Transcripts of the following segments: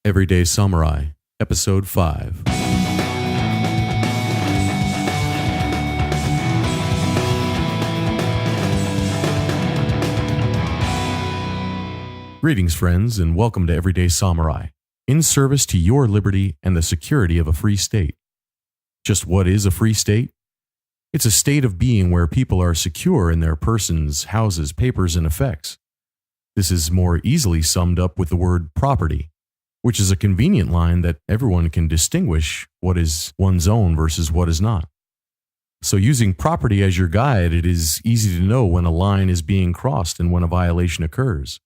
Everyday Samurai, Episode 5. Greetings, friends, and welcome to Everyday Samurai, in service to your liberty and the security of a free state. Just what is a free state? It's a state of being where people are secure in their persons, houses, papers, and effects. This is more easily summed up with the word property, which is a convenient line that everyone can distinguish what is one's own versus what is not. So using property as your guide, it is easy to know when a line is being crossed and when a violation occurs.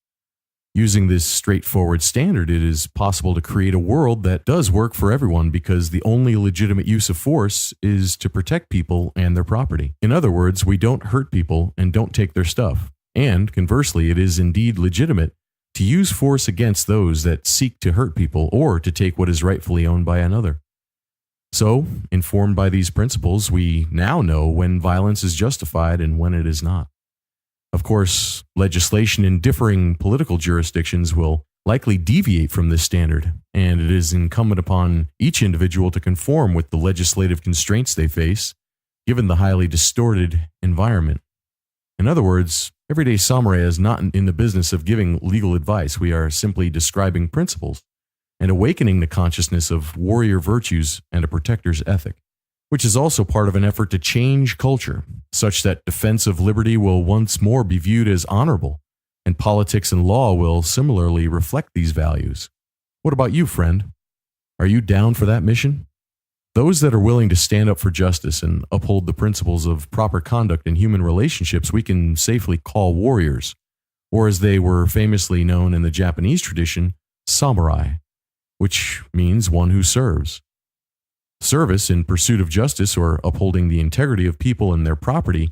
Using this straightforward standard, it is possible to create a world that does work for everyone because the only legitimate use of force is to protect people and their property. In other words, we don't hurt people and don't take their stuff. And conversely, it is indeed legitimate to use force against those that seek to hurt people or to take what is rightfully owned by another. So, informed by these principles, we now know when violence is justified and when it is not. Of course, legislation in differing political jurisdictions will likely deviate from this standard, and it is incumbent upon each individual to conform with the legislative constraints they face, given the highly distorted environment. In other words, Everyday Samurai is not in the business of giving legal advice. We are simply describing principles and awakening the consciousness of warrior virtues and a protector's ethic, which is also part of an effort to change culture, such that defense of liberty will once more be viewed as honorable, and politics and law will similarly reflect these values. What about you, friend? Are you down for that mission? Those that are willing to stand up for justice and uphold the principles of proper conduct in human relationships we can safely call warriors, or as they were famously known in the Japanese tradition, samurai, which means one who serves. Service in pursuit of justice or upholding the integrity of people and their property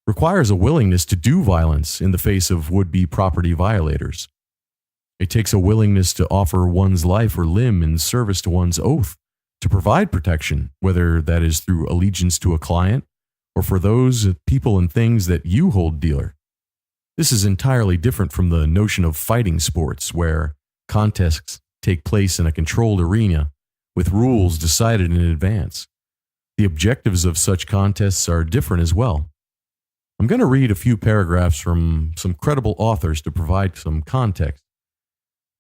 requires a willingness to do violence in the face of would-be property violators. It takes a willingness to offer one's life or limb in service to one's oath to provide protection, whether that is through allegiance to a client or for those people and things that you hold dear. This is entirely different from the notion of fighting sports, where contests take place in a controlled arena with rules decided in advance. The objectives of such contests are different as well. I'm going to read a few paragraphs from some credible authors to provide some context.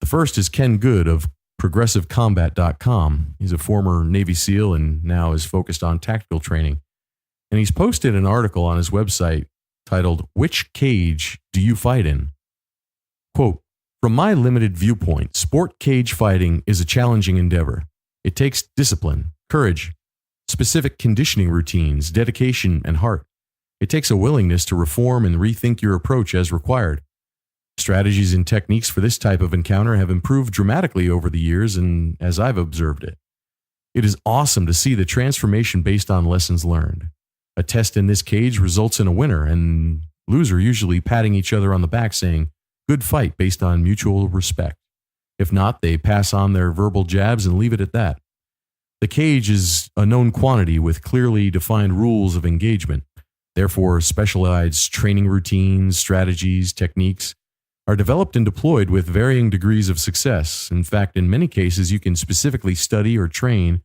The first is Ken Good of ProgressiveCombat.com. He's a former Navy SEAL and now is focused on tactical training. And he's posted an article on his website titled, "Which Cage Do You Fight In?" Quote, "From my limited viewpoint, sport cage fighting is a challenging endeavor. It takes discipline, courage, specific conditioning routines, dedication, and heart. It takes a willingness to reform and rethink your approach as required. Strategies and techniques for this type of encounter have improved dramatically over the years and as I've observed it. It is awesome to see the transformation based on lessons learned. A test in this cage results in a winner and loser usually patting each other on the back saying, 'Good fight,' based on mutual respect. If not, they pass on their verbal jabs and leave it at that. The cage is a known quantity with clearly defined rules of engagement. Therefore, specialized training routines, strategies, techniques are developed and deployed with varying degrees of success. In fact, in many cases, you can specifically study or train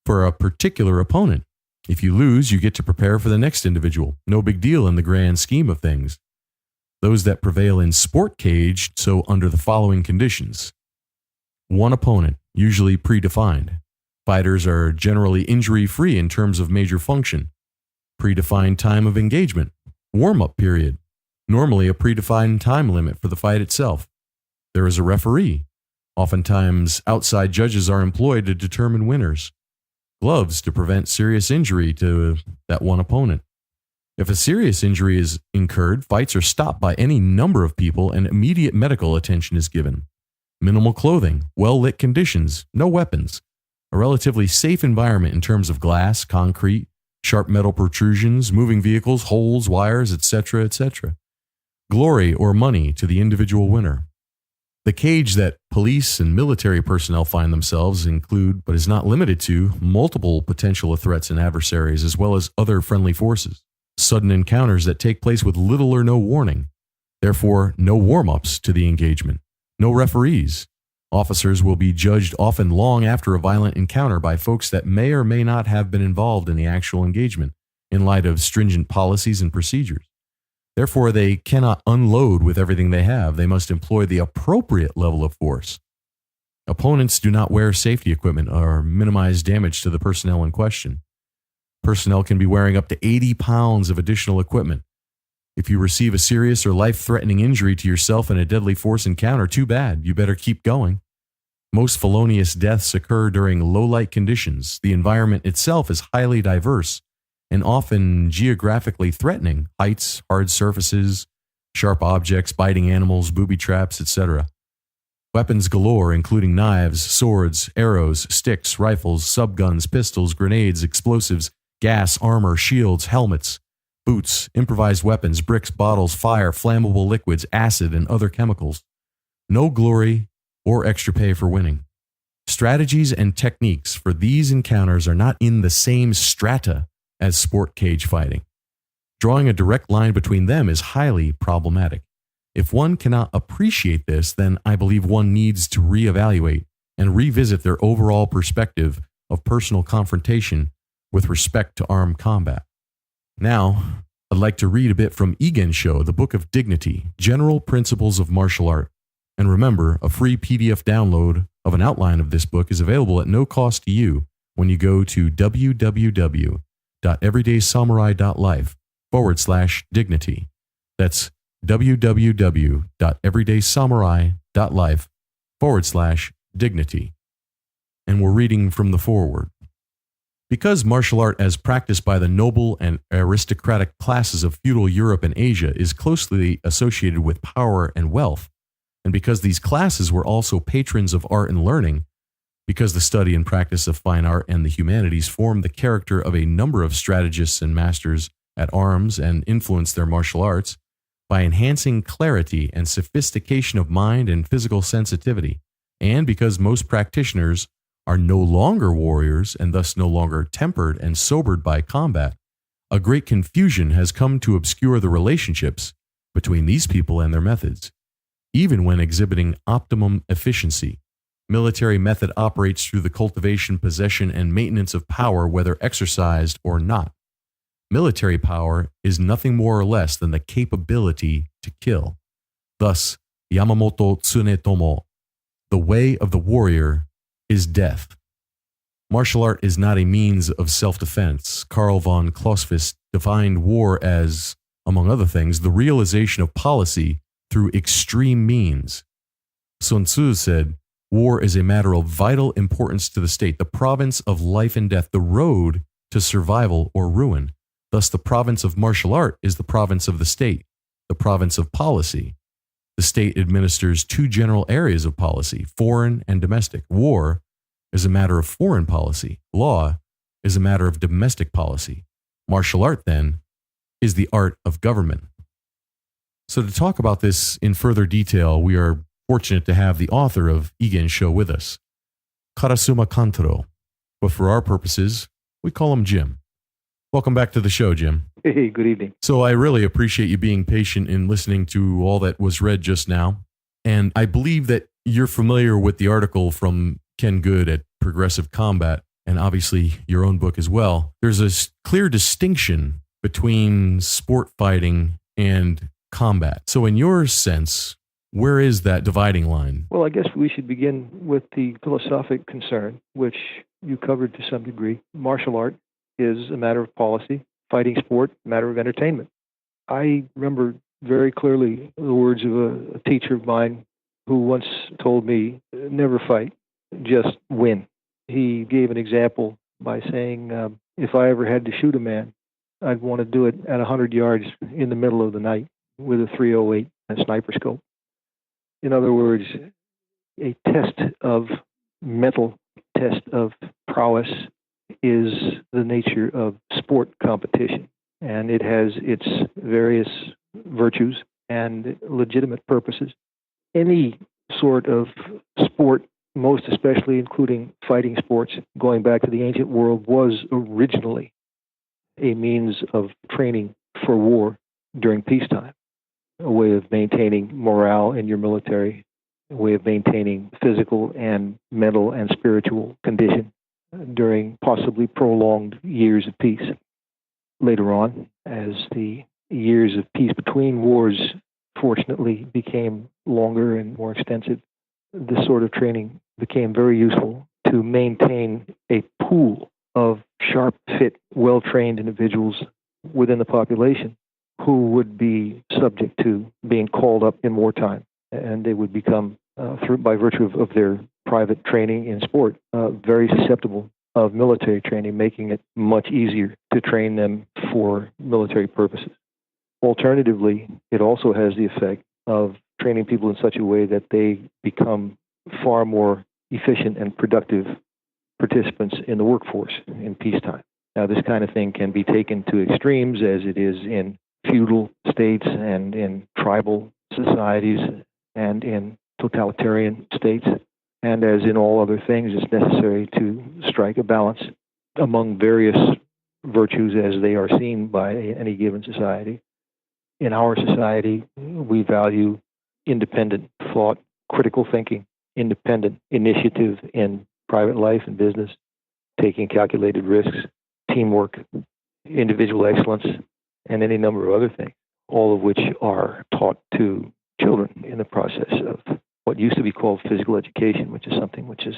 for a particular opponent. If you lose, you get to prepare for the next individual. No big deal in the grand scheme of things. Those that prevail in sport cage so under the following conditions. One opponent, usually predefined. Fighters are generally injury-free in terms of major function. Predefined time of engagement. Warm-up period. Normally a predefined time limit for the fight itself. There is a referee. Oftentimes, outside judges are employed to determine winners. Gloves to prevent serious injury to that one opponent. If a serious injury is incurred, fights are stopped by any number of people and immediate medical attention is given. Minimal clothing, well-lit conditions, no weapons. A relatively safe environment in terms of glass, concrete, sharp metal protrusions, moving vehicles, holes, wires, etc., etc. Glory or money to the individual winner. The cage that police and military personnel find themselves include, but is not limited to, multiple potential threats and adversaries as well as other friendly forces. Sudden encounters that take place with little or no warning. Therefore, no warm-ups to the engagement. No referees. Officers will be judged often long after a violent encounter by folks that may or may not have been involved in the actual engagement, in light of stringent policies and procedures. Therefore, they cannot unload with everything they have. They must employ the appropriate level of force. Opponents do not wear safety equipment or minimize damage to the personnel in question. Personnel can be wearing up to 80 pounds of additional equipment. If you receive a serious or life-threatening injury to yourself in a deadly force encounter, too bad. You better keep going. Most felonious deaths occur during low-light conditions. The environment itself is highly diverse and often geographically threatening: heights, hard surfaces, sharp objects, biting animals, booby traps, etc. Weapons galore, including knives, swords, arrows, sticks, rifles, subguns, pistols, grenades, explosives, gas, armor, shields, helmets, boots, improvised weapons, bricks, bottles, fire, flammable liquids, acid, and other chemicals. No glory or extra pay for winning. Strategies and techniques for these encounters are not in the same strata as sport cage fighting. Drawing a direct line between them is highly problematic. If one cannot appreciate this, then I believe one needs to reevaluate and revisit their overall perspective of personal confrontation with respect to armed combat. Now, I'd like to read a bit from Igen Show, the Book of Dignity, General Principles of Martial Art. And remember, a free PDF download of an outline of this book is available at no cost to you when you go to www.everydaysamurai.life/dignity. That's www.everydaysamurai.life/dignity. And we're reading from the foreword. Because martial art as practiced by the noble and aristocratic classes of feudal Europe and Asia is closely associated with power and wealth, and because these classes were also patrons of art and learning, because the study and practice of fine art and the humanities formed the character of a number of strategists and masters at arms and influenced their martial arts, by enhancing clarity and sophistication of mind and physical sensitivity, and because most practitioners are no longer warriors and thus no longer tempered and sobered by combat, a great confusion has come to obscure the relationships between these people and their methods. Even when exhibiting optimum efficiency, military method operates through the cultivation, possession, and maintenance of power, whether exercised or not. Military power is nothing more or less than the capability to kill. Thus, Yamamoto Tsunetomo, the way of the warrior is death. Martial art is not a means of self-defense. Karl von Clausewitz defined war as, among other things, the realization of policy through extreme means. Sun Tzu said, war is a matter of vital importance to the state, the province of life and death, the road to survival or ruin. Thus, the province of martial art is the province of the state, the province of policy. The state administers two general areas of policy, foreign and domestic. War is a matter of foreign policy. Law is a matter of domestic policy. Martial art, then, is the art of government. So to talk about this in further detail, we are fortunate to have the author of Igen Show with us, Karasuma Kantaro. But for our purposes, we call him Jim. Welcome back to the show, Jim. Hey, good evening. So I really appreciate you being patient in listening to all that was read just now. And I believe that you're familiar with the article from Ken Good at Progressive Combat, and obviously your own book as well. There's a clear distinction between sport fighting and combat. So in your sense, where is that dividing line? Well, I guess we should begin with the philosophic concern, which you covered to some degree. Martial art is a matter of policy, fighting sport, a matter of entertainment. I remember very clearly the words of a teacher of mine who once told me, never fight, just win. He gave an example by saying, if I ever had to shoot a man, I'd want to do it at 100 yards in the middle of the night with a .308 and a sniper scope. In other words, a test of mental test of prowess is the nature of sport competition, and it has its various virtues and legitimate purposes. Any sort of sport, most especially including fighting sports, going back to the ancient world, was originally a means of training for war during peacetime, a way of maintaining morale in your military a way of maintaining physical and mental and spiritual condition during possibly prolonged years of peace. Later on, as the years of peace between wars fortunately became longer and more extensive, this sort of training became very useful to maintain a pool of sharp, fit, well-trained individuals within the population who would be subject to being called up in wartime. And they would become, by virtue of their private training in sport, very susceptible of military training, making it much easier to train them for military purposes. Alternatively, it also has the effect of training people in such a way that they become far more efficient and productive participants in the workforce in peacetime. Now, this kind of thing can be taken to extremes, as it is in feudal states and in tribal societies and in totalitarian states. And as in all other things, it's necessary to strike a balance among various virtues as they are seen by any given society. In our society, we value independent thought, critical thinking, independent initiative in private life and business, taking calculated risks, teamwork, individual excellence, and any number of other things, all of which are taught to children in the process of what used to be called physical education, which is something which has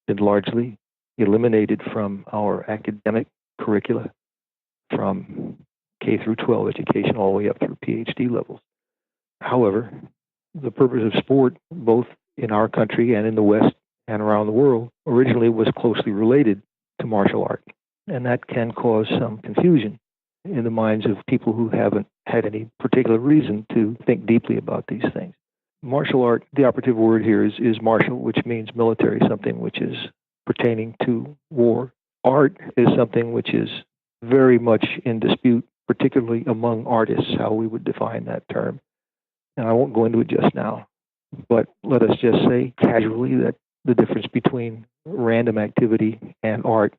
been largely eliminated from our academic curricula, from K through 12 education all the way up through PhD levels. However, the purpose of sport, both in our country and in the West and around the world, originally was closely related to martial art. And that can cause some confusion in the minds of people who haven't had any particular reason to think deeply about these things. Martial art, the operative word here is martial, which means military, something which is pertaining to war. Art is something which is very much in dispute, particularly among artists, how we would define that term. And I won't go into it just now, but let us just say casually that the difference between random activity and art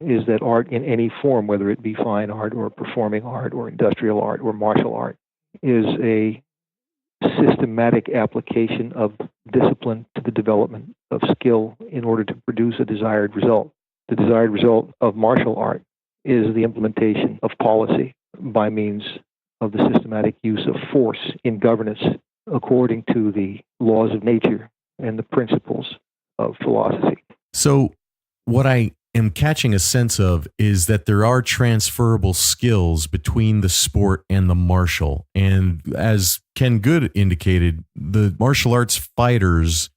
is that art in any form, whether it be fine art or performing art or industrial art or martial art, is a systematic application of discipline to the development of skill in order to produce a desired result. The desired result of martial art is the implementation of policy by means of the systematic use of force in governance according to the laws of nature and the principles of philosophy. So what I am catching a sense of is that there are transferable skills between the sport and the martial. And as Ken Good indicated, the martial arts fighters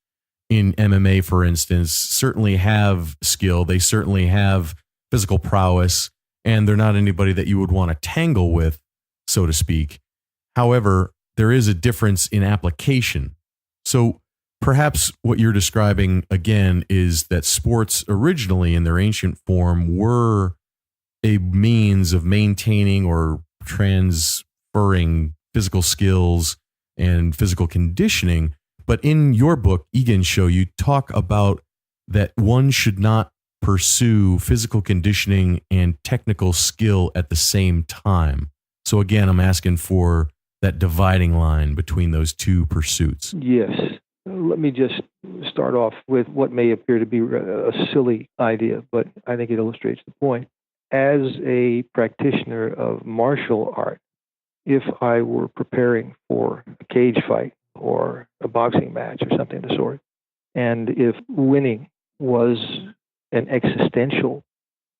in MMA, for instance, certainly have skill. They certainly have physical prowess, and they're not anybody that you would want to tangle with, so to speak. However, there is a difference in application. So perhaps what you're describing again is that sports originally in their ancient form were a means of maintaining or transferring physical skills and physical conditioning. But in your book, Egan Show, you talk about that one should not pursue physical conditioning and technical skill at the same time. So again, I'm asking for that dividing line between those two pursuits. Yes. Let me just start off with what may appear to be a silly idea, but I think it illustrates the point. As a practitioner of martial art, if I were preparing for a cage fight or a boxing match or something of the sort, and if winning was an existential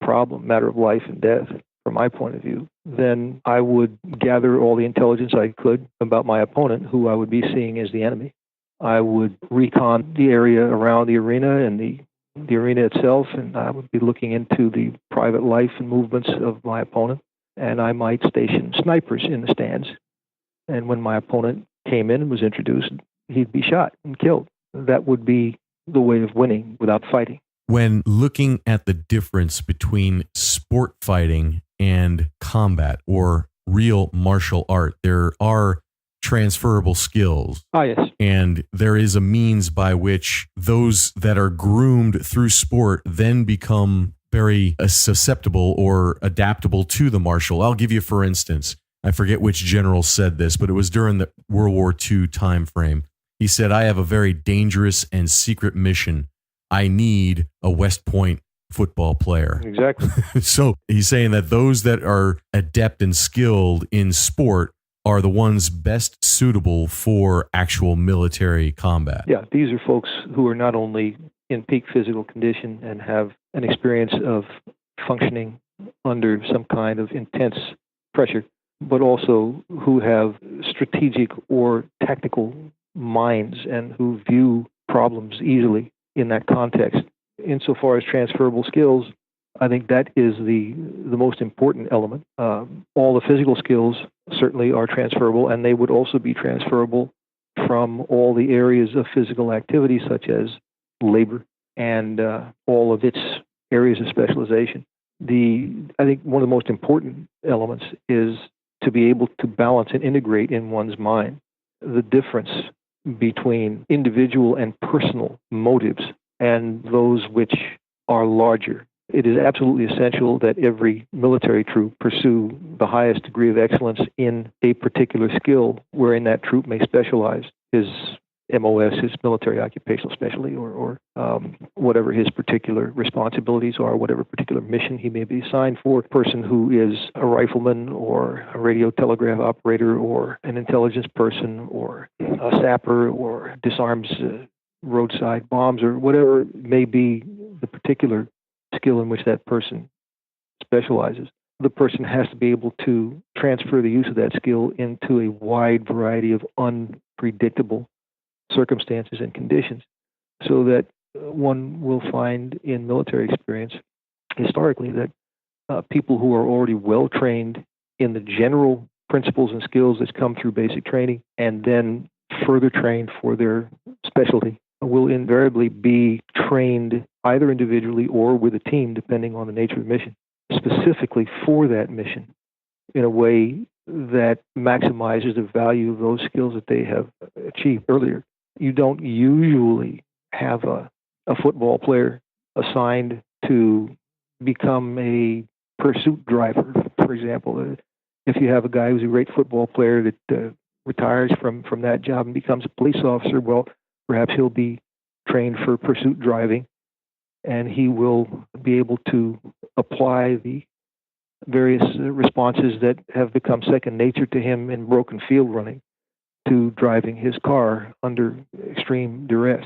problem, matter of life and death, from my point of view, then I would gather all the intelligence I could about my opponent, who I would be seeing as the enemy. I would recon the area around the arena and the arena itself, and I would be looking into the private life and movements of my opponent, and I might station snipers in the stands. And when my opponent came in and was introduced, he'd be shot and killed. That would be the way of winning without fighting. When looking at the difference between sport fighting and combat or real martial art, there are transferable skills. Ah, yes. And there is a means by which those that are groomed through sport then become very susceptible or adaptable to the martial. I'll give you, for instance, I forget which general said this, but it was during the World War II time frame. He said, I have a very dangerous and secret mission. I need a West Point football player. Exactly. So he's saying that those that are adept and skilled in sport are the ones best suitable for actual military combat. Yeah, these are folks who are not only in peak physical condition and have an experience of functioning under some kind of intense pressure, but also who have strategic or tactical minds and who view problems easily in that context. Insofar as transferable skills, I think that is the most important element. All the physical skills certainly are transferable, and they would also be transferable from all the areas of physical activity, such as labor and all of its areas of specialization. I think one of the most important elements is to be able to balance and integrate in one's mind the difference between individual and personal motives and those which are larger. It is absolutely essential that every military troop pursue the highest degree of excellence in a particular skill wherein that troop may specialize. His MOS, his military occupational specialty, or whatever his particular responsibilities are, whatever particular mission he may be assigned for. A person who is a rifleman or a radio telegraph operator or an intelligence person or a sapper or disarms roadside bombs or whatever may be the particular skill in which that person specializes. The person has to be able to transfer the use of that skill into a wide variety of unpredictable circumstances and conditions, so that one will find in military experience historically that people who are already well trained in the general principles and skills that come through basic training and then further trained for their specialty will invariably be trained either individually or with a team, depending on the nature of the mission, specifically for that mission in a way that maximizes the value of those skills that they have achieved earlier. You don't usually have a football player assigned to become a pursuit driver, for example. If you have a guy who's a great football player that retires from that job and becomes a police officer, well, perhaps he'll be trained for pursuit driving, and he will be able to apply the various responses that have become second nature to him in broken field running to driving his car under extreme duress.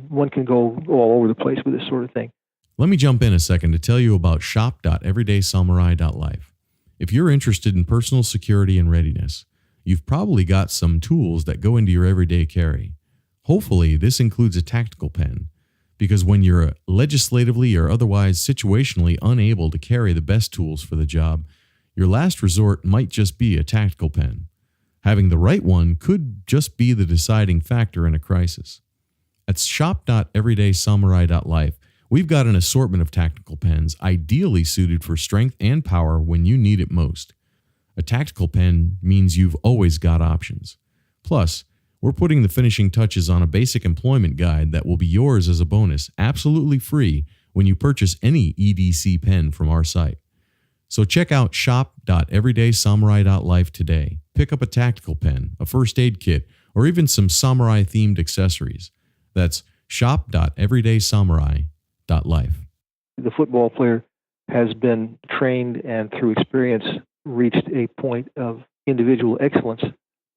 One can go all over the place with this sort of thing. Let me jump in a second to tell you about shop.everydaysamurai.life. If you're interested in personal security and readiness, you've probably got some tools that go into your everyday carry. Hopefully, this includes a tactical pen, because when you're legislatively or otherwise situationally unable to carry the best tools for the job, your last resort might just be a tactical pen. Having the right one could just be the deciding factor in a crisis. At shop.everydaysamurai.life, we've got an assortment of tactical pens ideally suited for strength and power when you need it most. A tactical pen means you've always got options. Plus, we're putting the finishing touches on a basic employment guide that will be yours as a bonus, absolutely free, when you purchase any EDC pen from our site. So check out shop.everydaysamurai.life today. Pick up a tactical pen, a first aid kit, or even some samurai-themed accessories. That's shop.everydaysamurai.life. The football player has been trained and through experience reached a point of individual excellence,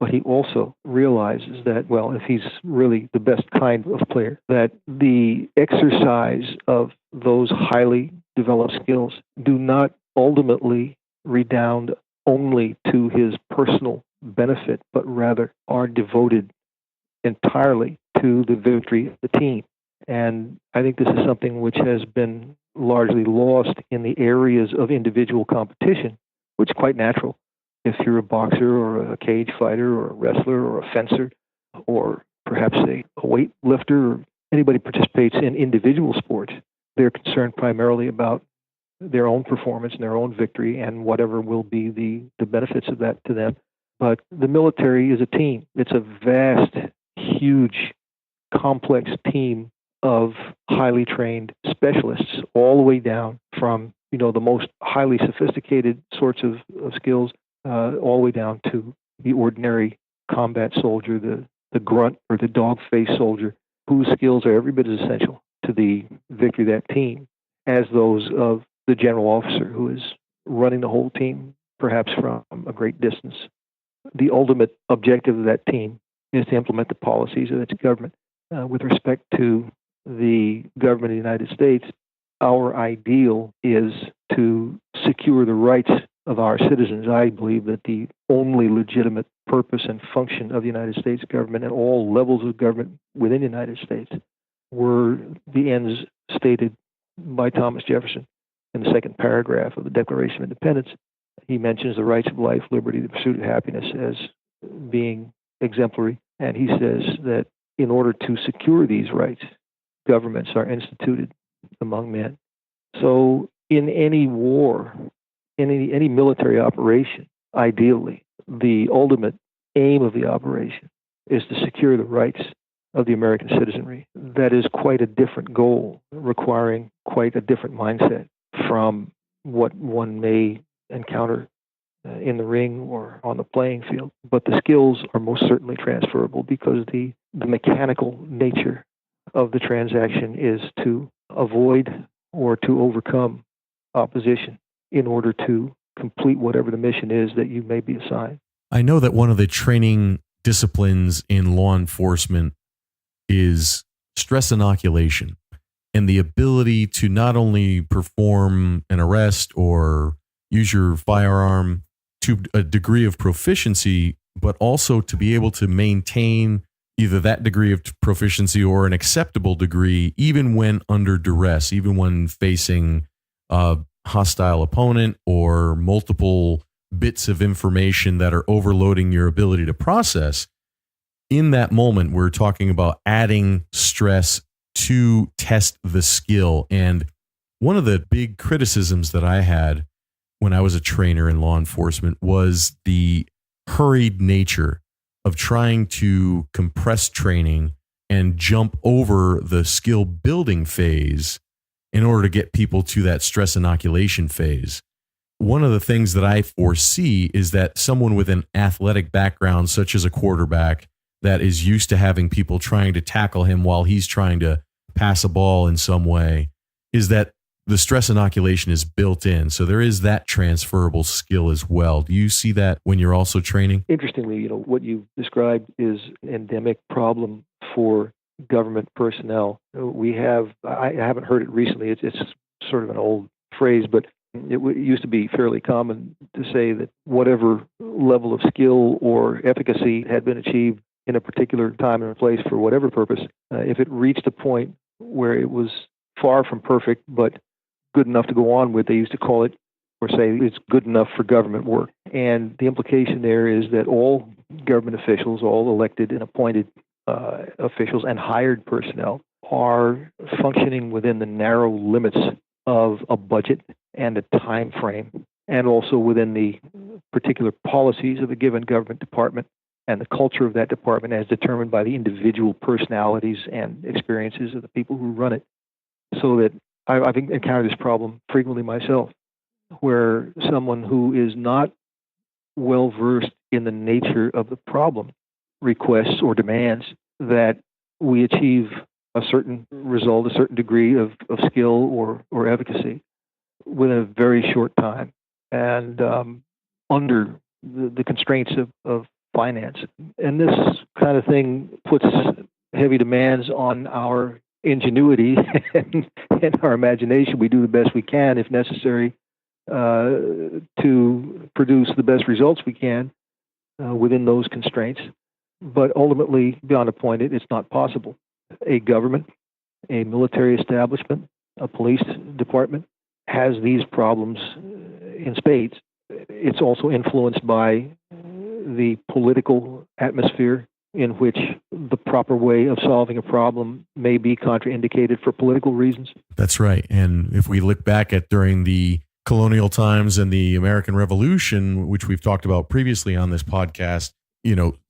but he also realizes that, well, if he's really the best kind of player, that the exercise of those highly developed skills do not ultimately redound only to his personal benefit, but rather are devoted entirely to the victory of the team. And I think this is something which has been largely lost in the areas of individual competition, which is quite natural. If you're a boxer or a cage fighter or a wrestler or a fencer or perhaps a weight lifter or anybody participates in individual sports, they're concerned primarily about their own performance and their own victory and whatever will be the benefits of that to them. But the military is a team. It's a vast, huge, complex team of highly trained specialists, all the way down from the most highly sophisticated sorts of skills, all the way down to the ordinary combat soldier, the the grunt or the dog-faced soldier whose skills are every bit as essential to the victory of that team as those of the general officer who is running the whole team, perhaps from a great distance. The ultimate objective of that team is to implement the policies of its government. With respect to the government of the United States, our ideal is to secure the rights of our citizens. I believe that the only legitimate purpose and function of the United States government and all levels of government within the United States were the ends stated by Thomas Jefferson in the second paragraph of the Declaration of Independence. He mentions the rights of life, liberty, the pursuit of happiness as being exemplary. And he says that in order to secure these rights, governments are instituted among men. So in any war, in any military operation, ideally, the ultimate aim of the operation is to secure the rights of the American citizenry. That is quite a different goal, requiring quite a different mindset from what one may encounter in the ring or on the playing field. But the skills are most certainly transferable because the mechanical nature of the transaction is to avoid or to overcome opposition in order to complete whatever the mission is that you may be assigned. I know that one of the training disciplines in law enforcement is stress inoculation and the ability to not only perform an arrest or use your firearm to a degree of proficiency, but also to be able to maintain either that degree of proficiency or an acceptable degree, even when under duress, even when facing a hostile opponent or multiple bits of information that are overloading your ability to process. In that moment, we're talking about adding stress to test the skill. And one of the big criticisms that I had when I was a trainer in law enforcement was the hurried nature of trying to compress training and jump over the skill building phase in order to get people to that stress inoculation phase. One of the things that I foresee is that someone with an athletic background, such as a quarterback, that is used to having people trying to tackle him while he's trying to pass a ball in some way, is that the stress inoculation is built in. So there is that transferable skill as well. Do you see that when you're also training? Interestingly, what you've described is an endemic problem for government personnel. I haven't heard it recently. It's sort of an old phrase, but it used to be fairly common to say that whatever level of skill or efficacy had been achieved in a particular time and place for whatever purpose, if it reached a point where it was far from perfect, but good enough to go on with, they used to call it or say it's good enough for government work. And the implication there is that all government officials, all elected and appointed officials and hired personnel are functioning within the narrow limits of a budget and a time frame, and also within the particular policies of a given government department and the culture of that department as determined by the individual personalities and experiences of the people who run it. So that I've encountered this problem frequently myself, where someone who is not well versed in the nature of the problem requests or demands that we achieve a certain result, a certain degree of skill or efficacy within a very short time and under the constraints of finance. And this kind of thing puts heavy demands on our ingenuity and our imagination. We do the best we can, if necessary, to produce the best results we can within those constraints. But ultimately, beyond a point, it's not possible. A government, a military establishment, a police department has these problems in spades. It's also influenced by the political atmosphere in which the proper way of solving a problem may be contraindicated for political reasons. That's right. And if we look back at during the colonial times and the American Revolution, which we've talked about previously on this podcast,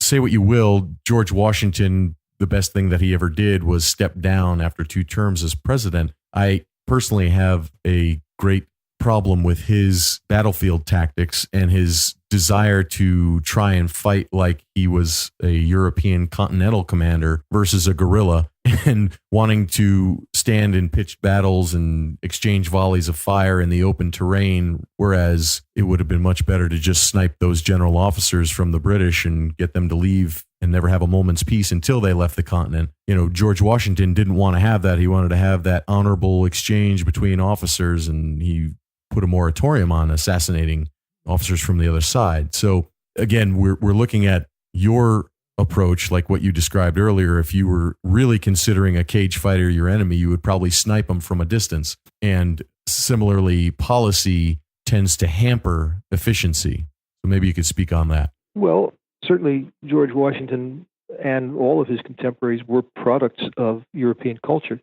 say what you will, George Washington, the best thing that he ever did was step down after 2 terms as president. I personally have a great problem with his battlefield tactics and his desire to try and fight like he was a European continental commander versus a guerrilla, and wanting to stand in pitched battles and exchange volleys of fire in the open terrain, whereas it would have been much better to just snipe those general officers from the British and get them to leave and never have a moment's peace until they left the continent. George Washington didn't want to have that. He wanted to have that honorable exchange between officers, and he put a moratorium on assassinating officers from the other side. So again, we're looking at your approach, like what you described earlier. If you were really considering a cage fighter your enemy, you would probably snipe them from a distance. And similarly, policy tends to hamper efficiency. So maybe you could speak on that. Well, certainly George Washington and all of his contemporaries were products of European culture.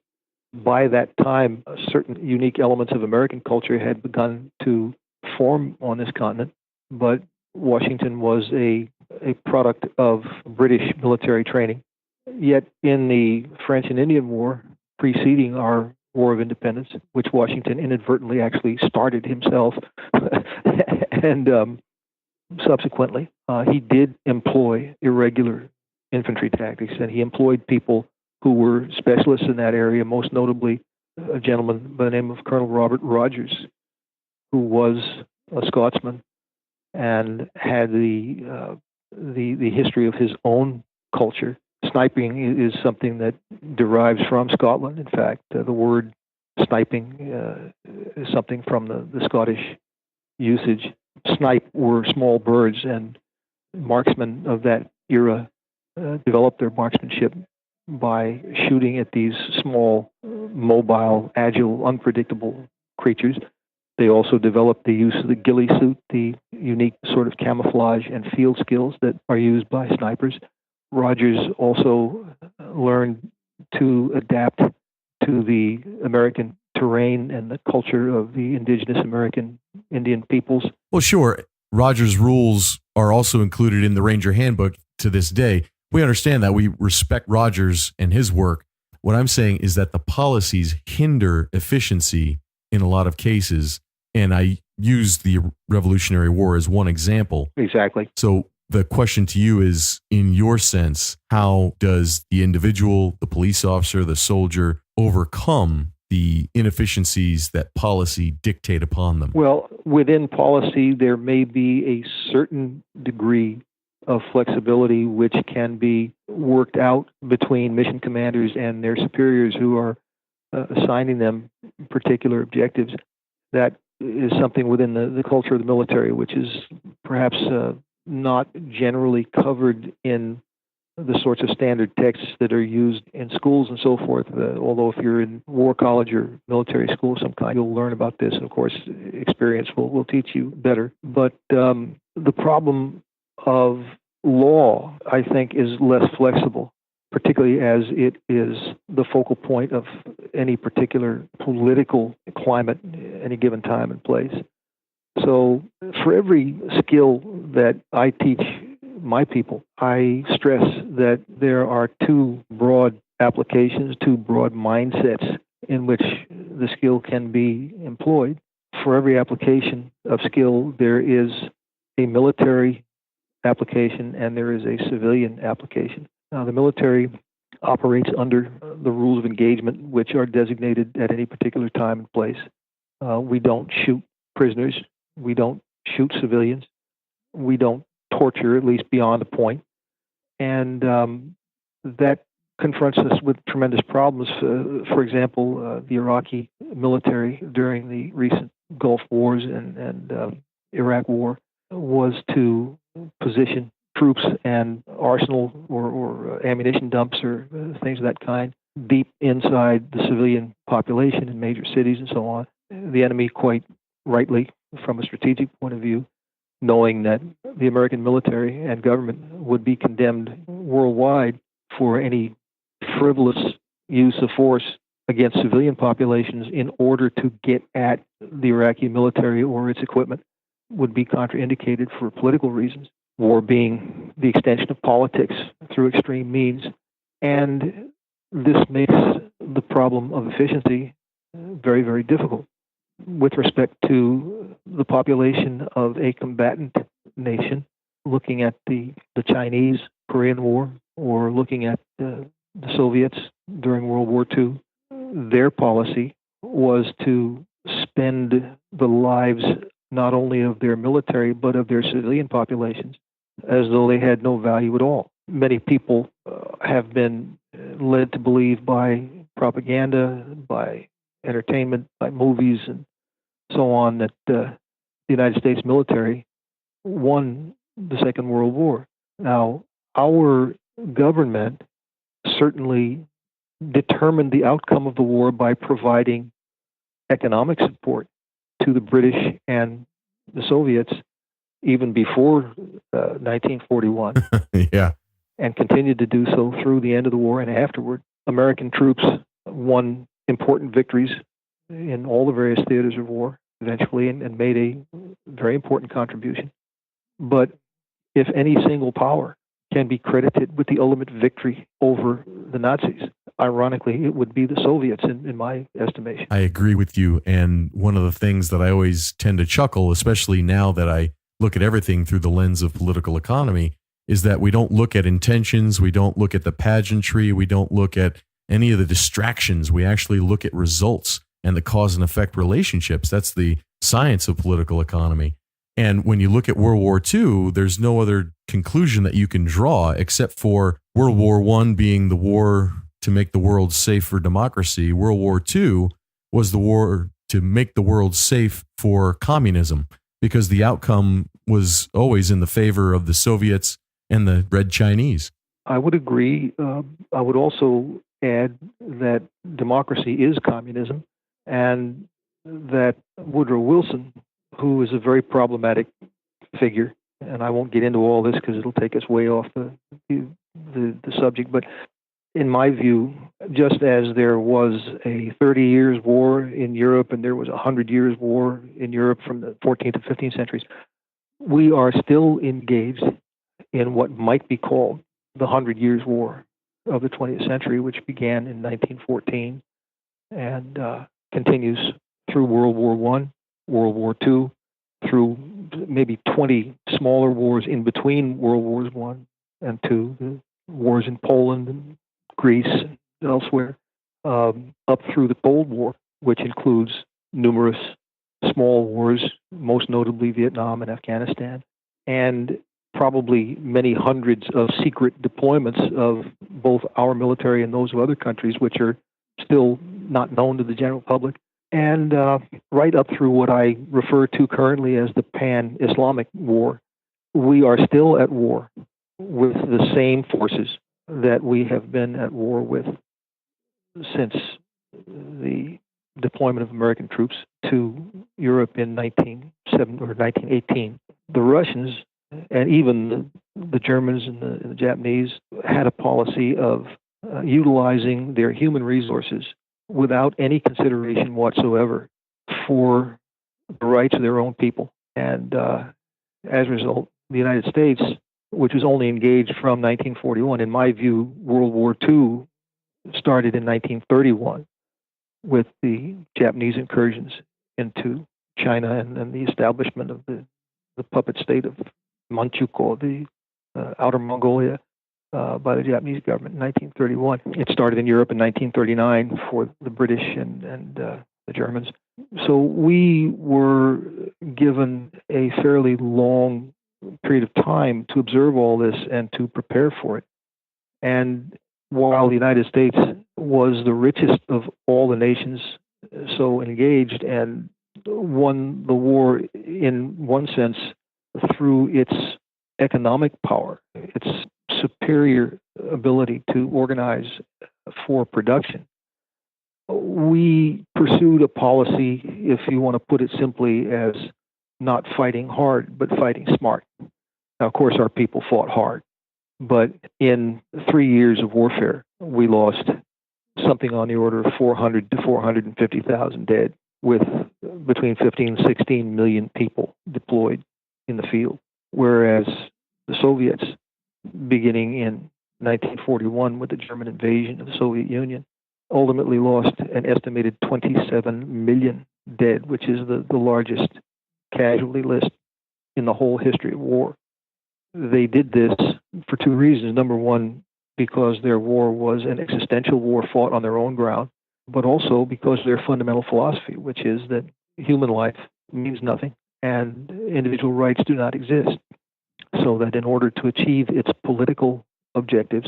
By that time, certain unique elements of American culture had begun to form on this continent, but Washington was a product of British military training. Yet in the French and Indian War, preceding our War of Independence, which Washington inadvertently actually started himself, and subsequently, he did employ irregular infantry tactics, and he employed people who were specialists in that area, most notably a gentleman by the name of Colonel Robert Rogers, who was a Scotsman and had the history of his own culture. Sniping is something that derives from Scotland. In fact, the word sniping is something from the Scottish usage. Snipe were small birds, and marksmen of that era developed their marksmanship by shooting at these small, mobile, agile, unpredictable creatures. They also developed the use of the ghillie suit, the unique sort of camouflage and field skills that are used by snipers. Rogers also learned to adapt to the American terrain and the culture of the indigenous American Indian peoples. Well, sure. Rogers' rules are also included in the Ranger Handbook to this day. We understand that. We respect Rogers and his work. What I'm saying is that the policies hinder efficiency in a lot of cases. And I use the Revolutionary War as one example. Exactly. So the question to you is, in your sense, how does the individual, the police officer, the soldier overcome the inefficiencies that policy dictate upon them? Well, within policy, there may be a certain degree of flexibility which can be worked out between mission commanders and their superiors who are assigning them particular objectives. That is something within the culture of the military, which is perhaps not generally covered in the sorts of standard texts that are used in schools and so forth. Although if you're in war college or military school of some kind, you'll learn about this. And of course, experience will teach you better. But the problem of law, I think, is less flexible, particularly as it is the focal point of any particular political climate at any given time and place. So for every skill that I teach my people, I stress that there are two broad applications, two broad mindsets in which the skill can be employed. For every application of skill, there is a military application and there is a civilian application. Now, the military operates under the rules of engagement, which are designated at any particular time and place. We don't shoot prisoners. We don't shoot civilians. We don't torture, at least beyond a point. And that confronts us with tremendous problems. For example, the Iraqi military during the recent Gulf Wars and Iraq War was to position troops and arsenal or ammunition dumps or things of that kind deep inside the civilian population in major cities and so on. The enemy, quite rightly, from a strategic point of view, knowing that the American military and government would be condemned worldwide for any frivolous use of force against civilian populations in order to get at the Iraqi military or its equipment, would be contraindicated for political reasons, war being the extension of politics through extreme means. And this makes the problem of efficiency very, very difficult. with respect to the population of a combatant nation, looking at the Chinese Korean War or looking at the Soviets during World War II, their policy was to spend the lives not only of their military but of their civilian populations as though they had no value at all. Many people have been led to believe by propaganda, by entertainment, by movies, and so on that the United States military won the Second World War. Now, our government certainly determined the outcome of the war by providing economic support to the British and the Soviets even before 1941. Yeah. And continued to do so through the end of the war and afterward. American troops won important victories in all the various theaters of war eventually and made a very important contribution. But if any single power can be credited with the ultimate victory over the Nazis, ironically, it would be the Soviets in my estimation. I agree with you. And one of the things that I always tend to chuckle, especially now that I look at everything through the lens of political economy, is that we don't look at intentions, we don't look at the pageantry, we don't look at any of the distractions. We actually look at results and the cause and effect relationships. That's the science of political economy. And when you look at World War II, there's no other conclusion that you can draw except for World War I being the war to make the world safe for democracy. World War II was the war to make the world safe for communism, because the outcome was always in the favor of the Soviets and the Red Chinese. I would agree. I would also add that democracy is communism, and that Woodrow Wilson, who is a very problematic figure, and I won't get into all this because it'll take us way off the subject, but in my view, just as there was a 30 years war in Europe and there was a 100 years war in Europe from the 14th to 15th centuries, we are still engaged in what might be called the 100 Years' War of the 20th century, which began in 1914 and continues through World War I, World War II, through maybe 20 smaller wars in between World Wars I and II, the wars in Poland and Greece and elsewhere, up through the Cold War, which includes numerous small wars, most notably Vietnam and Afghanistan, and probably many hundreds of secret deployments of both our military and those of other countries, which are still not known to the general public, and right up through what I refer to currently as the Pan-Islamic War. We are still at war with the same forces that we have been at war with since the deployment of American troops to Europe in 1918. The Russians and even the Germans and the Japanese had a policy of utilizing their human resources without any consideration whatsoever for the rights of their own people. And as a result, the United States, which was only engaged from 1941, in my view, World War II started in 1931 with the Japanese incursions into China and the establishment of the puppet state of Manchukuo, the Outer Mongolia, by the Japanese government in 1931. It started in Europe in 1939 for the British and the Germans. So we were given a fairly long period of time to observe all this and to prepare for it. And while the United States was the richest of all the nations so engaged and won the war in one sense through its economic power, its superior ability to organize for production, we pursued a policy, if you want to put it simply, as not fighting hard, but fighting smart. Now, of course, our people fought hard, but in 3 years of warfare, we lost something on the order of 400 to 450,000 dead, with between 15 and 16 million people deployed in the field. Whereas the Soviets, beginning in 1941 with the German invasion of the Soviet Union, ultimately lost an estimated 27 million dead, which is the largest casualty list in the whole history of war. They did this for two reasons. Number one, because their war was an existential war fought on their own ground, but also because of their fundamental philosophy, which is that human life means nothing and individual rights do not exist. So that in order to achieve its political objectives,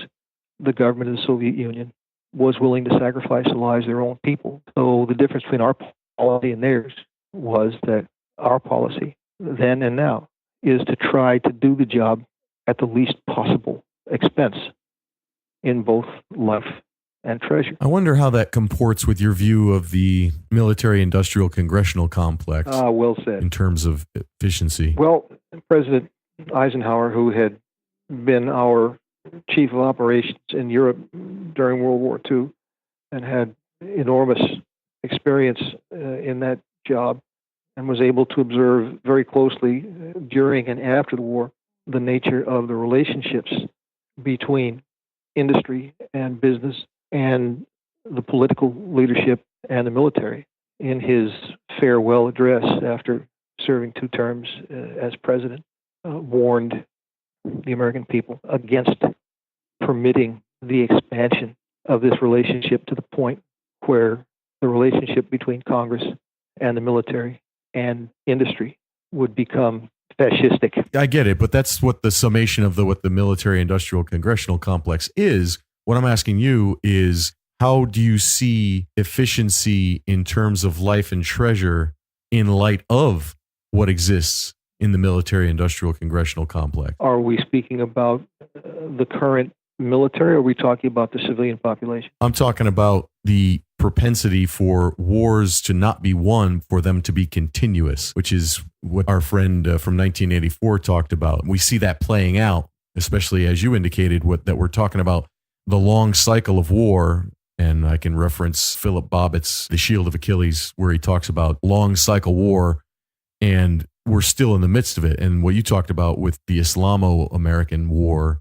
the government of the Soviet Union was willing to sacrifice the lives of their own people. So the difference between our policy and theirs was that our policy, then and now, is to try to do the job at the least possible expense in both life and treasure. I wonder how that comports with your view of the military-industrial congressional complex. Well said. In terms of efficiency. Well, President Eisenhower, who had been our chief of operations in Europe during World War II and had enormous experience in that job and was able to observe very closely during and after the war the nature of the relationships between industry and business and the political leadership and the military. In his farewell address after serving 2 terms as president, warned the American people against permitting the expansion of this relationship to the point where the relationship between Congress and the military and industry would become fascistic. I get it, but that's what the summation of what the military-industrial congressional complex is. What I'm asking you is, how do you see efficiency in terms of life and treasure in light of what exists in the military-industrial congressional complex? Are we speaking about the current military, or are we talking about the civilian population? I'm talking about the propensity for wars to not be won, for them to be continuous, which is what our friend from 1984 talked about. We see that playing out, especially as you indicated, that we're talking about the long cycle of war. And I can reference Philip Bobbitt's The Shield of Achilles, where he talks about long cycle war, and we're still in the midst of it. And what you talked about with the Islamo-American war,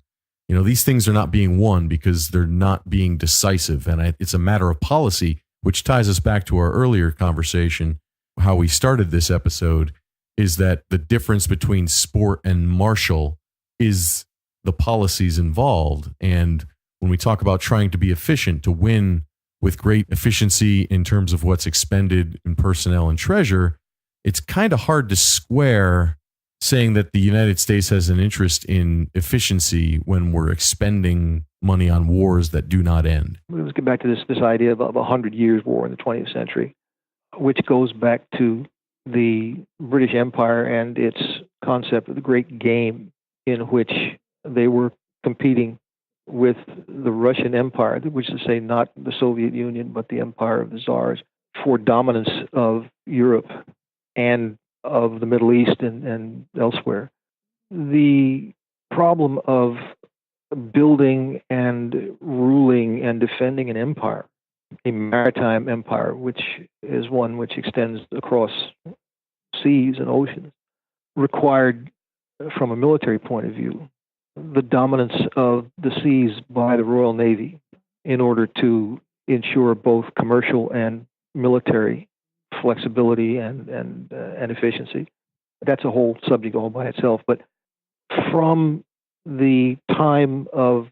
these things are not being won because they're not being decisive. And it's a matter of policy, which ties us back to our earlier conversation, how we started this episode, is that the difference between sport and martial is the policies involved. And when we talk about trying to be efficient, to win with great efficiency in terms of what's expended in personnel and treasure, it's kind of hard to square saying that the United States has an interest in efficiency when we're expending money on wars that do not end. Let's get back to this idea of 100 years war in the 20th century, which goes back to the British Empire and its concept of the great game, in which they were competing with the Russian Empire, which is to say not the Soviet Union, but the Empire of the Tsars, for dominance of Europe and of the Middle East and elsewhere. The problem of building and ruling and defending an empire, a maritime empire, which is one which extends across seas and oceans, required, from a military point of view, the dominance of the seas by the Royal Navy in order to ensure both commercial and military flexibility and efficiency. That's a whole subject all by itself. But from the time of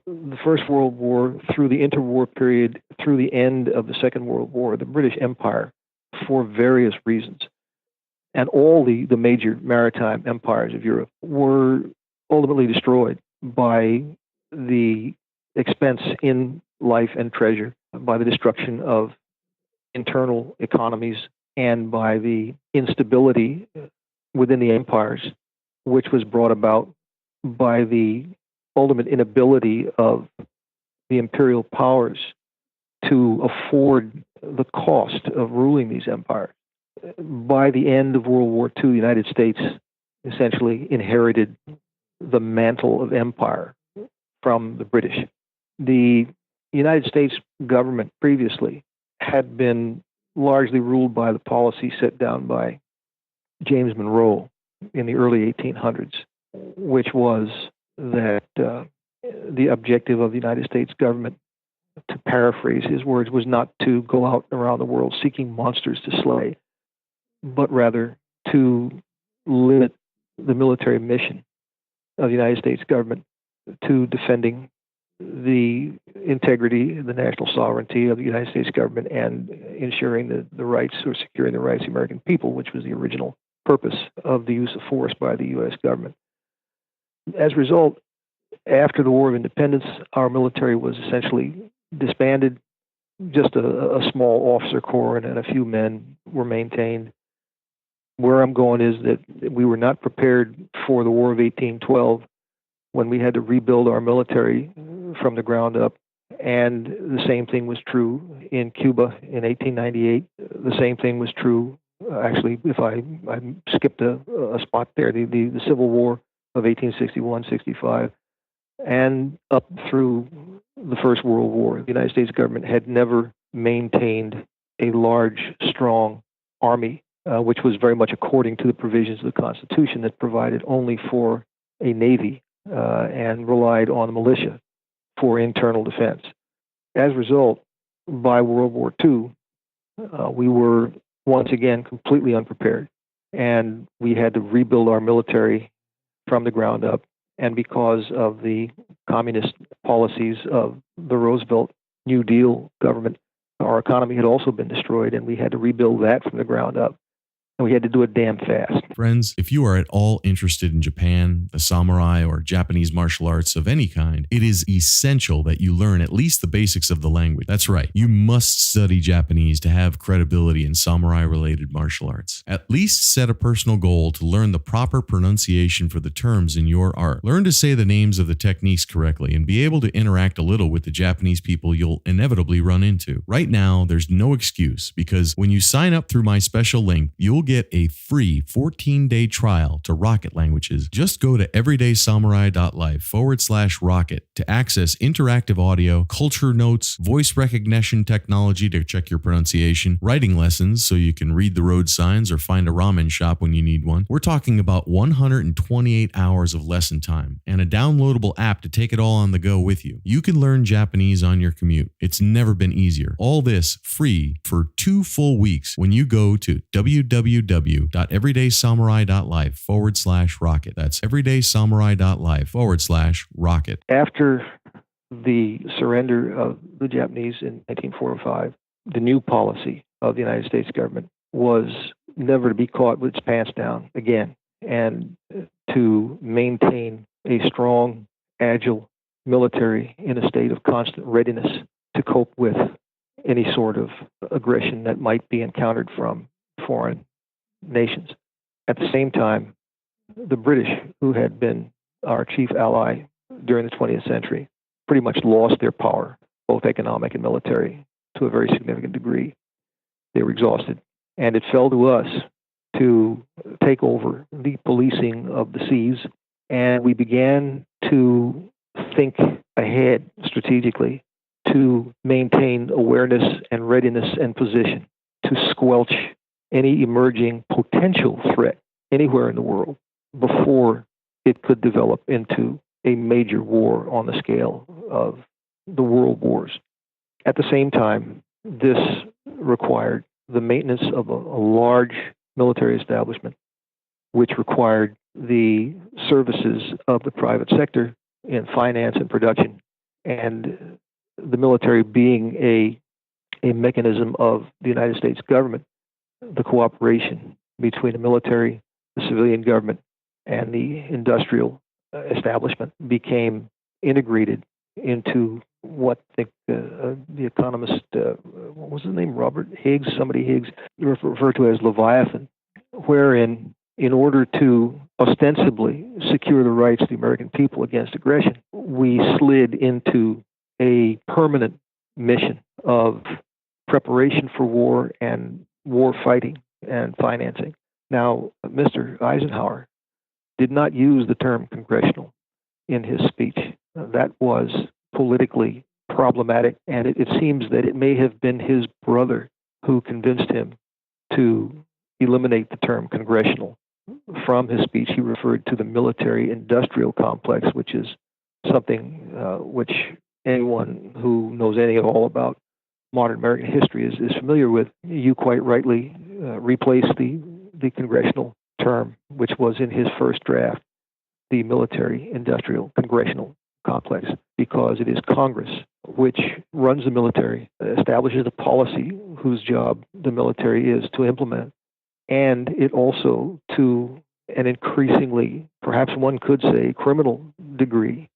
the First World War through the interwar period, through the end of the Second World War, the British Empire, for various reasons, and all the major maritime empires of Europe were ultimately destroyed by the expense in life and treasure, by the destruction of internal economies, and by the instability within the empires, which was brought about by the ultimate inability of the imperial powers to afford the cost of ruling these empires. By the end of World War II, the United States essentially inherited the mantle of empire from the British. The United States government previously had been largely ruled by the policy set down by James Monroe in the early 1800s, which was that the objective of the United States government to paraphrase his words, was not to go out around the world seeking monsters to slay, but rather to limit the military mission of the United States government to defending the integrity, the national sovereignty of the United States government, and ensuring the rights or securing the rights of the American people, which was the original purpose of the use of force by the U.S. government. As a result, after the War of Independence, our military was essentially disbanded. Just a small officer corps and a few men were maintained. Where I'm going is that we were not prepared for the War of 1812 when we had to rebuild our military from the ground up. And the same thing was true in Cuba in 1898. The same thing was true, actually, if I skipped a spot there, the Civil War of 1861-65, and up through the First World War. The United States government had never maintained a large, strong army, which was very much according to the provisions of the Constitution that provided only for a navy and relied on the militia for internal defense. As a result, by World War II, we were once again completely unprepared, and we had to rebuild our military from the ground up. And because of the communist policies of the Roosevelt New Deal government, our economy had also been destroyed, and we had to rebuild that from the ground up. And we had to do it damn fast. Friends, if you are at all interested in Japan, the samurai, or Japanese martial arts of any kind, it is essential that you learn at least the basics of the language. That's right. You must study Japanese to have credibility in samurai-related martial arts. At least set a personal goal to learn the proper pronunciation for the terms in your art. Learn to say the names of the techniques correctly and be able to interact a little with the Japanese people you'll inevitably run into. Right now, there's no excuse, because when you sign up through my special link, you'll get a free 14-day trial to Rocket Languages. Just go to everydaysamurai.life/rocket to access interactive audio, culture notes, voice recognition technology to check your pronunciation, writing lessons so you can read the road signs or find a ramen shop when you need one. We're talking about 128 hours of lesson time and a downloadable app to take it all on the go with you. You can learn Japanese on your commute. It's never been easier. All this free for 2 full weeks when you go to www.everydaysamurai.life/rocket. That's everydaysamurai.life/rocket. After the surrender of the Japanese in 1945, the new policy of the United States government was never to be caught with its pants down again, and to maintain a strong, agile military in a state of constant readiness to cope with any sort of aggression that might be encountered from foreign nations. At the same time, the British, who had been our chief ally during the 20th century, pretty much lost their power, both economic and military, to a very significant degree. They were exhausted. And it fell to us to take over the policing of the seas, and we began to think ahead strategically to maintain awareness and readiness and position to squelch any emerging potential threat anywhere in the world before it could develop into a major war on the scale of the world wars. At the same time, this required the maintenance of a large military establishment, which required the services of the private sector in finance and production, and the military being a mechanism of the United States government. The cooperation between the military, the civilian government, and the industrial establishment became integrated into what the economist, what was his name, Robert Higgs, somebody Higgs, referred to as Leviathan, wherein in order to ostensibly secure the rights of the American people against aggression, we slid into a permanent mission of preparation for war and war fighting and financing. Now, Mr. Eisenhower did not use the term congressional in his speech. That was politically problematic, and it seems that it may have been his brother who convinced him to eliminate the term congressional. From his speech, he referred to the military-industrial complex, which is something which anyone who knows anything at all about modern American history is familiar with. You quite rightly replaced the congressional term, which was in his first draft, the military-industrial congressional complex, because it is Congress which runs the military, establishes the policy whose job the military is to implement, and it also, to an increasingly, perhaps one could say, criminal degree,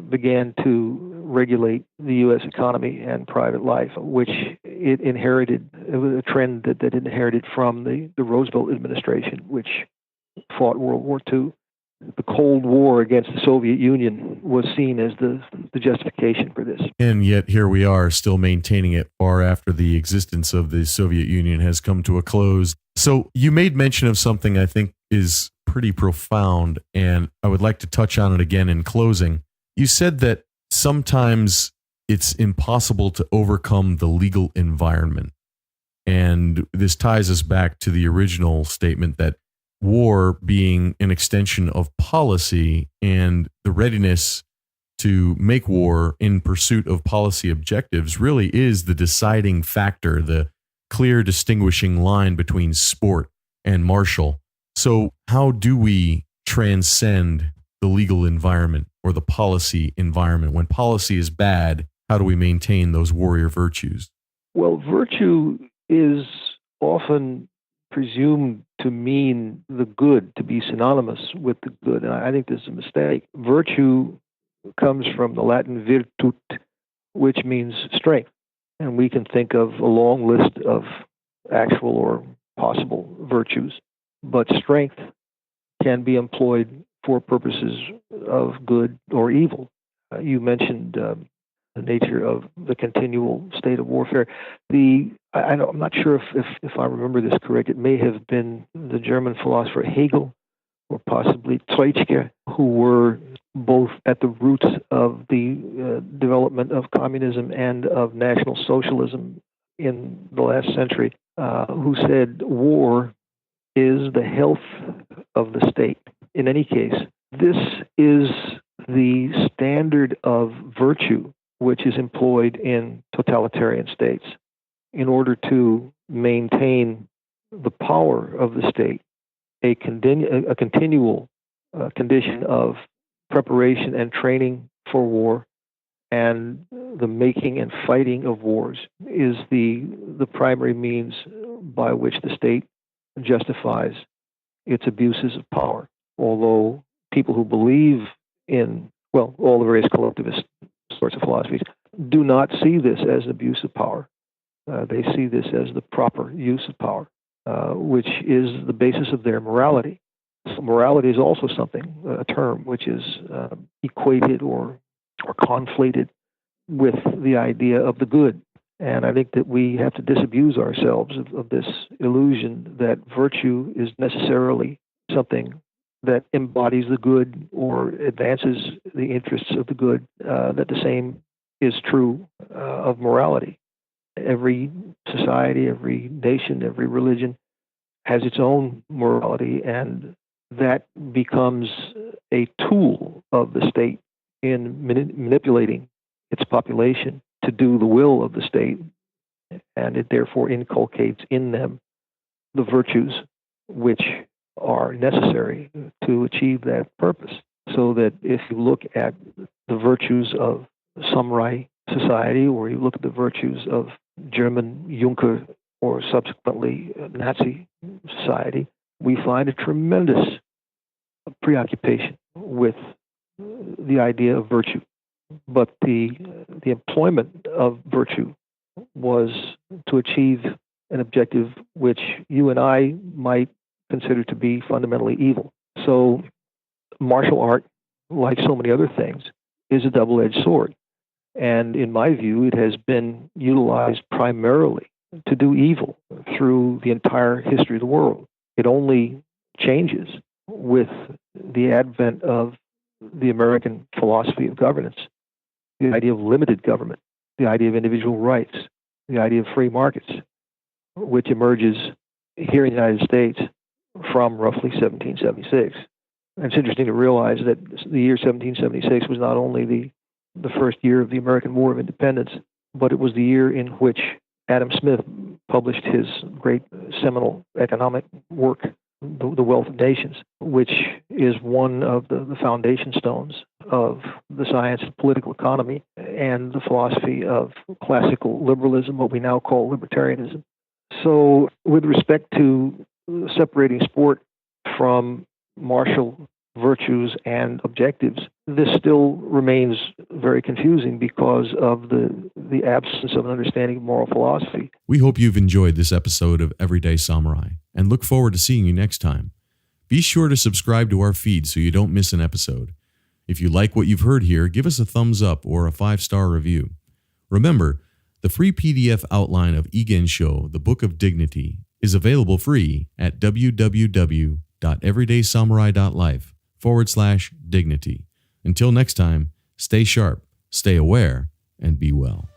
began to regulate the U.S. economy and private life, which it inherited. It was a trend that it inherited from the Roosevelt administration, which fought World War II. The Cold War against the Soviet Union was seen as the justification for this. And yet here we are still maintaining it far after the existence of the Soviet Union has come to a close. So you made mention of something I think is pretty profound, and I would like to touch on it again in closing. You said that sometimes it's impossible to overcome the legal environment. And this ties us back to the original statement that war being an extension of policy and the readiness to make war in pursuit of policy objectives really is the deciding factor, the clear distinguishing line between sport and martial. So how do we transcend the legal environment or the policy environment? When policy is bad, how do we maintain those warrior virtues? Well, virtue is often presumed to mean the good, to be synonymous with the good. And I think this is a mistake. Virtue comes from the Latin virtut, which means strength. And we can think of a long list of actual or possible virtues. But strength can be employed for purposes of good or evil. You mentioned the nature of the continual state of warfare. I'm not sure if I remember this correct. It may have been the German philosopher Hegel or possibly Treitschke, who were both at the roots of the development of communism and of National Socialism in the last century, who said war is the health of the state. In any case, this is the standard of virtue which is employed in totalitarian states in order to maintain the power of the state, a continual condition of preparation and training for war, and the making and fighting of wars is the primary means by which the state justifies its abuses of power. Although people who believe in, well, all the various collectivist sorts of philosophies do not see this as an abuse of power. They see this as the proper use of power, which is the basis of their morality. So morality is also something, a term, which is equated or conflated with the idea of the good. And I think that we have to disabuse ourselves of this illusion that virtue is necessarily something that embodies the good or advances the interests of the good, that the same is true of morality. Every society, every nation, every religion has its own morality, and that becomes a tool of the state in manipulating its population to do the will of the state, and it therefore inculcates in them the virtues which are necessary to achieve that purpose. So that if you look at the virtues of samurai society, or you look at the virtues of German Junker or subsequently Nazi society, we find a tremendous preoccupation with the idea of virtue. But the employment of virtue was to achieve an objective which you and I might consider to be fundamentally evil. So martial art, like so many other things, is a double-edged sword. And in my view, it has been utilized primarily to do evil through the entire history of the world. It only changes with the advent of the American philosophy of governance, the idea of limited government, the idea of individual rights, the idea of free markets, which emerges here in the United States from roughly 1776. And it's interesting to realize that the year 1776 was not only the the first year of the American War of Independence, but it was the year in which Adam Smith published his great seminal economic work, The Wealth of Nations, which is one of the foundation stones of the science of political economy and the philosophy of classical liberalism, what we now call libertarianism. So with respect to separating sport from martial virtues and objectives, this still remains very confusing because of the absence of an understanding of moral philosophy. We hope you've enjoyed this episode of Everyday Samurai and look forward to seeing you next time. Be sure to subscribe to our feed so you don't miss an episode. If you like what you've heard here, give us a thumbs up or a 5-star review. Remember, the free PDF outline of Egan's show, The Book of Dignity, is available free at www.everydaysamurai.life/dignity. Until next time, stay sharp, stay aware, and be well.